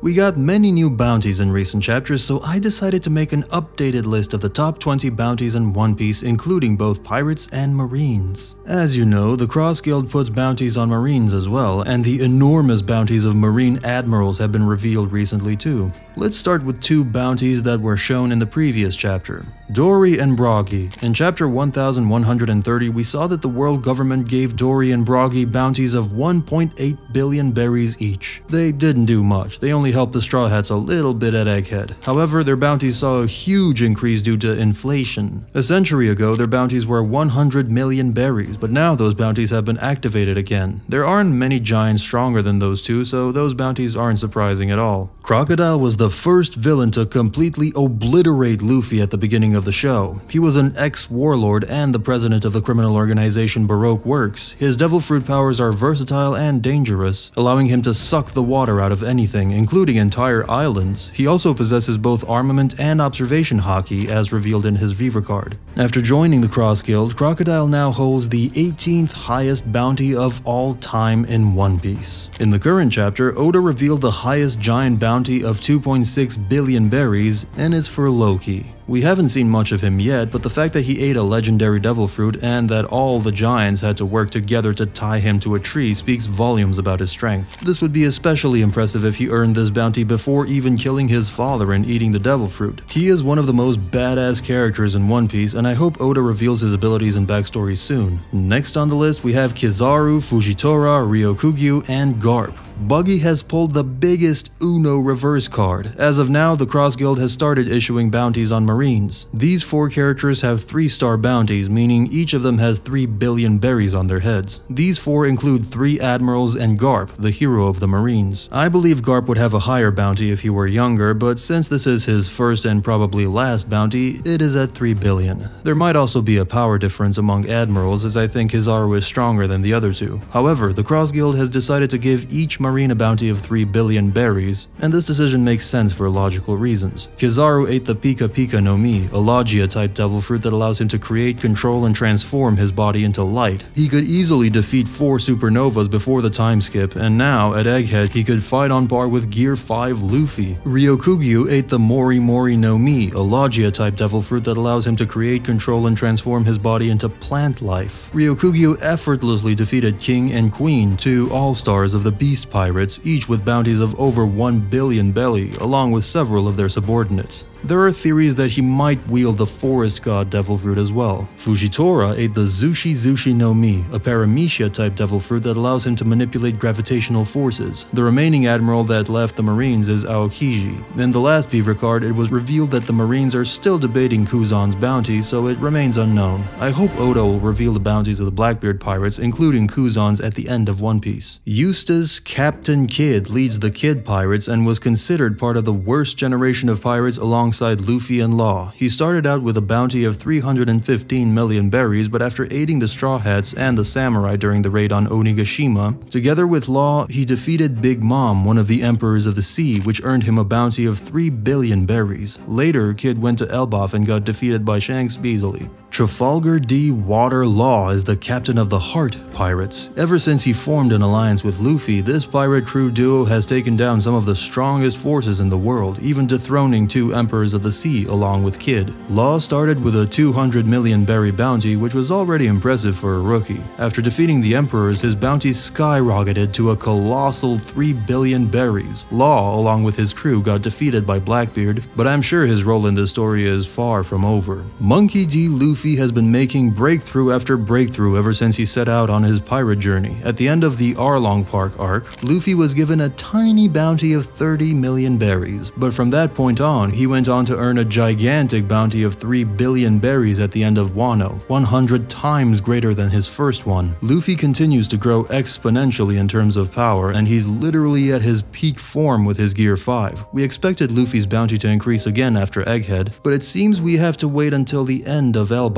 We got many new bounties in recent chapters, so I decided to make an updated list of the top 20 bounties in One Piece, including both pirates and marines. As you know, the Cross Guild puts bounties on marines as well, and the enormous bounties of marine admirals have been revealed recently too. Let's start with two bounties that were shown in the previous chapter. Dory and Broggy. In chapter 1130, we saw that the world government gave Dory and Broggy bounties of 1.8 billion berries each. They didn't do much, they only helped the Straw Hats a little bit at Egghead. However, their bounties saw a huge increase due to inflation. A century ago, their bounties were 100 million berries, but now those bounties have been activated again. There aren't many giants stronger than those two, so those bounties aren't surprising at all. Crocodile was the first villain to completely obliterate Luffy at the beginning of the show. He was an ex-warlord and the president of the criminal organization Baroque Works. His devil fruit powers are versatile and dangerous, allowing him to suck the water out of anything, including entire islands. He also possesses both armament and observation haki, as revealed in his Viva card. After joining the Cross Guild, Crocodile now holds the 18th highest bounty of all time in One Piece. In the current chapter, Oda revealed the highest giant bounty of 2.6 billion berries, and it's for Loki. We haven't seen much of him yet, but the fact that he ate a legendary devil fruit and that all the giants had to work together to tie him to a tree speaks volumes about his strength. This would be especially impressive if he earned this bounty before even killing his father and eating the devil fruit. He is one of the most badass characters in One Piece, and I hope Oda reveals his abilities and backstory soon. Next on the list, we have Kizaru, Fujitora, Ryokugyu, and Garp. Buggy has pulled the biggest Uno reverse card. As of now, the Cross Guild has started issuing bounties on marines. These four characters have 3-star bounties, meaning each of them has 3 billion berries on their heads. These four include 3 admirals and Garp, the hero of the marines. I believe Garp would have a higher bounty if he were younger, but since this is his first and probably last bounty, it is at 3 billion. There might also be a power difference among admirals, as I think Kizaru is stronger than the other two. However, the Cross Guild has decided to give each marine a bounty of 3 billion berries, and this decision makes sense for logical reasons. Kizaru ate the Pika Pika no Mi, a Logia-type devil fruit that allows him to create, control, and transform his body into light. He could easily defeat 4 supernovas before the time skip, and now, at Egghead, he could fight on par with Gear 5 Luffy. Ryokugyu ate the Mori Mori no Mi, a Logia-type devil fruit that allows him to create, control, and transform his body into plant life. Ryokugyu effortlessly defeated King and Queen, 2 all-stars of the Beast Pirates, each with bounties of over 1 billion belly, along with several of their subordinates. There are theories that he might wield the Forest God devil fruit as well. Fujitora ate the Zushi Zushi no Mi, a Paramecia-type devil fruit that allows him to manipulate gravitational forces. The remaining admiral that left the Marines is Aokiji. In the last Viva card, it was revealed that the Marines are still debating Kuzan's bounty, so it remains unknown. I hope Oda will reveal the bounties of the Blackbeard pirates, including Kuzan's, at the end of One Piece. Eustace Captain Kidd leads the Kid pirates and was considered part of the worst generation of pirates alongside Luffy and Law. He started out with a bounty of 315 million berries, but after aiding the Straw Hats and the Samurai during the raid on Onigashima, together with Law, he defeated Big Mom, one of the Emperors of the Sea, which earned him a bounty of 3 billion berries. Later, Kid went to Elbaf and got defeated by Shanks easily. Trafalgar D. Water Law is the captain of the Heart Pirates. Ever since he formed an alliance with Luffy, this pirate crew duo has taken down some of the strongest forces in the world, even dethroning 2 Emperors of the Sea along with Kid. Law started with a 200 million berry bounty, which was already impressive for a rookie. After defeating the Emperors, his bounty skyrocketed to a colossal 3 billion berries. Law, along with his crew, got defeated by Blackbeard, but I'm sure his role in this story is far from over. Monkey D. Luffy has been making breakthrough after breakthrough ever since he set out on his pirate journey. At the end of the Arlong Park arc, Luffy was given a tiny bounty of 30 million berries, but from that point on, he went on to earn a gigantic bounty of 3 billion berries at the end of Wano, 100 times greater than his first one. Luffy continues to grow exponentially in terms of power, and he's literally at his peak form with his Gear 5. We expected Luffy's bounty to increase again after Egghead, but it seems we have to wait until the end of Elbaf.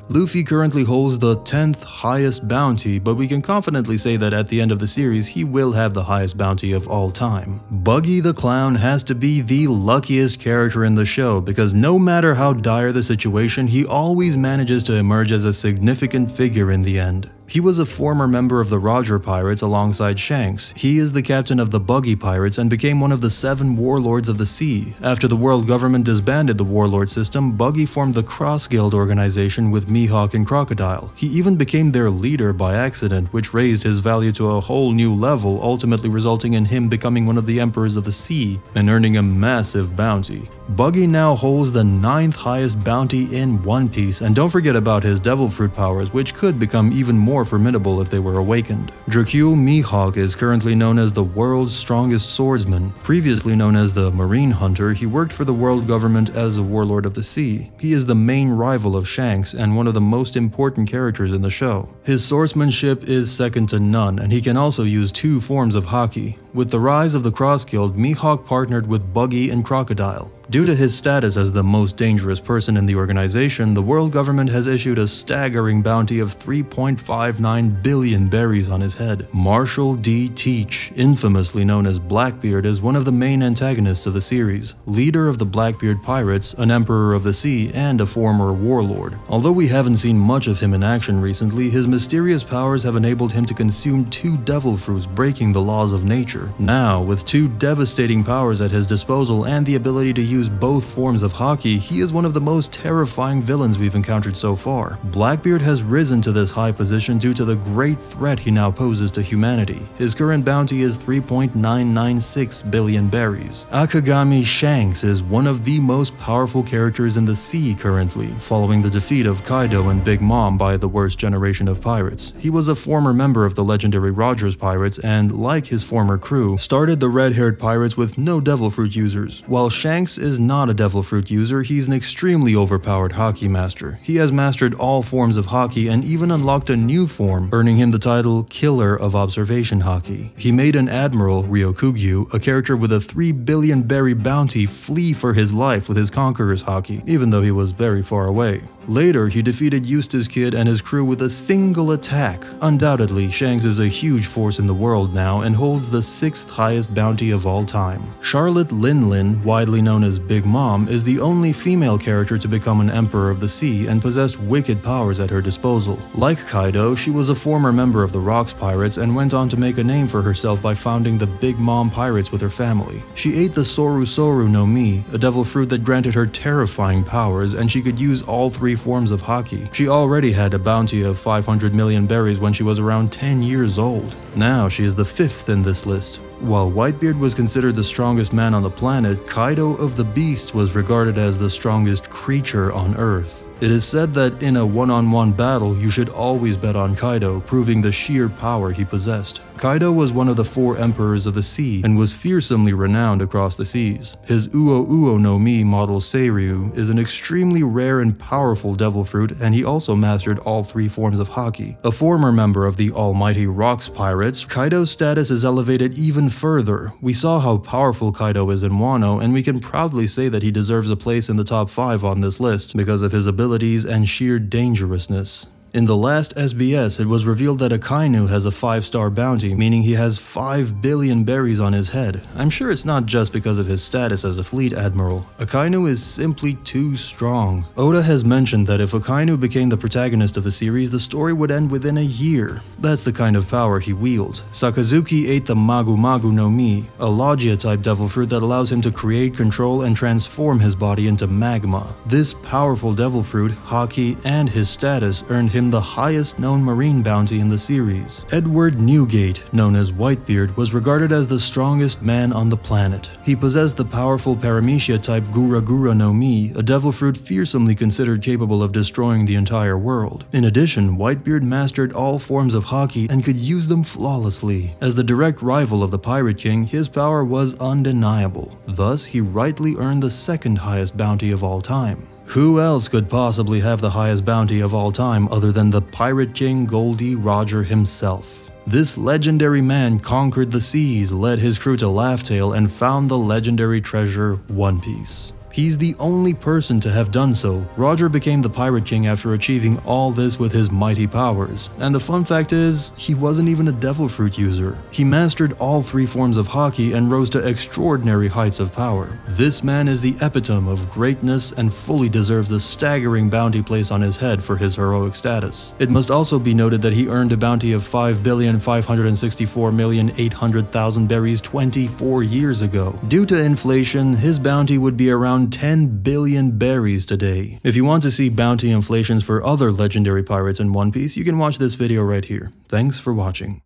Luffy currently holds the 10th highest bounty, but we can confidently say that at the end of the series, he will have the highest bounty of all time. Buggy the Clown has to be the luckiest character in the show, because no matter how dire the situation, he always manages to emerge as a significant figure in the end. He was a former member of the Roger Pirates alongside Shanks. He is the captain of the Buggy Pirates and became one of the 7 warlords of the sea. After the world government disbanded the warlord system, Buggy formed the Cross Guild organization with Mihawk and Crocodile. He even became their leader by accident, which raised his value to a whole new level, ultimately resulting in him becoming one of the emperors of the sea and earning a massive bounty. Buggy now holds the 9th highest bounty in One Piece, and don't forget about his devil fruit powers, which could become even more formidable if they were awakened. Dracule Mihawk is currently known as the world's strongest swordsman. Previously known as the Marine Hunter, he worked for the world government as a warlord of the sea. He is the main rival of Shanks and one of the most important characters in the show. His swordsmanship is second to none, and he can also use 2 forms of haki. With the rise of the Cross Guild, Mihawk partnered with Buggy and Crocodile. Due to his status as the most dangerous person in the organization, the world government has issued a staggering bounty of 3.59 billion berries on his head. Marshall D. Teach, infamously known as Blackbeard, is one of the main antagonists of the series, leader of the Blackbeard Pirates, an emperor of the sea, and a former warlord. Although we haven't seen much of him in action recently, his mysterious powers have enabled him to consume 2 devil fruits, breaking the laws of nature. Now, with 2 devastating powers at his disposal and the ability to use both forms of haki, he is one of the most terrifying villains we've encountered so far. Blackbeard has risen to this high position due to the great threat he now poses to humanity. His current bounty is 3.996 billion berries. Akagami Shanks is one of the most powerful characters in the sea currently, following the defeat of Kaido and Big Mom by the worst generation of pirates. He was a former member of the legendary Rogers Pirates and, like his former crew, started the red-haired pirates with no devil fruit users. While Shanks is not a devil fruit user, he's an extremely overpowered haki master. He has mastered all forms of haki and even unlocked a new form, earning him the title Killer of Observation Haki. He made an admiral, Ryokugyu, a character with a 3 billion berry bounty, flee for his life with his conqueror's haki, even though he was very far away. Later, he defeated Eustace Kid and his crew with a single attack. Undoubtedly, Shanks is a huge force in the world now and holds the 6th highest bounty of all time. Charlotte Lin, widely known as Big Mom, is the only female character to become an emperor of the sea and possessed wicked powers at her disposal. Like Kaido, she was a former member of the Rocks Pirates and went on to make a name for herself by founding the Big Mom Pirates with her family. She ate the Soru Soru no Mi, a devil fruit that granted her terrifying powers, and she could use all 3 forms of haki. She already had a bounty of 500 million berries when she was around 10 years old. Now she is the 5th in this list. While Whitebeard was considered the strongest man on the planet, Kaido of the Beasts was regarded as the strongest creature on Earth. It is said that in a one-on-one battle, you should always bet on Kaido, proving the sheer power he possessed. Kaido was one of the 4 emperors of the sea and was fearsomely renowned across the seas. His Uo Uo no Mi model Seiryu is an extremely rare and powerful devil fruit, and he also mastered all 3 forms of haki. A former member of the almighty Rocks Pirates, Kaido's status is elevated even further. We saw how powerful Kaido is in Wano, and we can proudly say that he deserves a place in the top 5 on this list because of his abilities and sheer dangerousness. In the last SBS, it was revealed that Akainu has a 5-star bounty, meaning he has 5 billion berries on his head. I'm sure it's not just because of his status as a fleet admiral. Akainu is simply too strong. Oda has mentioned that if Akainu became the protagonist of the series, the story would end within a year. That's the kind of power he wields. Sakazuki ate the Magu Magu no Mi, a Logia-type devil fruit that allows him to create, control, and transform his body into magma. This powerful devil fruit, haki, and his status earned him the highest known marine bounty in the series. Edward Newgate, known as Whitebeard, was regarded as the strongest man on the planet. He possessed the powerful Paramecia type Gura Gura no Mi, a devil fruit fearsomely considered capable of destroying the entire world. In addition, Whitebeard mastered all forms of haki and could use them flawlessly. As the direct rival of the Pirate King, his power was undeniable. Thus, he rightly earned the 2nd highest bounty of all time. Who else could possibly have the highest bounty of all time other than the Pirate King Goldie Roger himself? This legendary man conquered the seas, led his crew to Laugh Tale, and found the legendary treasure One Piece. He's the only person to have done so. Roger became the Pirate King after achieving all this with his mighty powers. And the fun fact is, he wasn't even a devil fruit user. He mastered all 3 forms of Haki and rose to extraordinary heights of power. This man is the epitome of greatness and fully deserves the staggering bounty placed on his head for his heroic status. It must also be noted that he earned a bounty of 5,564,800,000 berries 24 years ago. Due to inflation, his bounty would be around 10 billion berries today. If you want to see bounty inflations for other legendary pirates in One Piece, you can watch this video right here. Thanks for watching.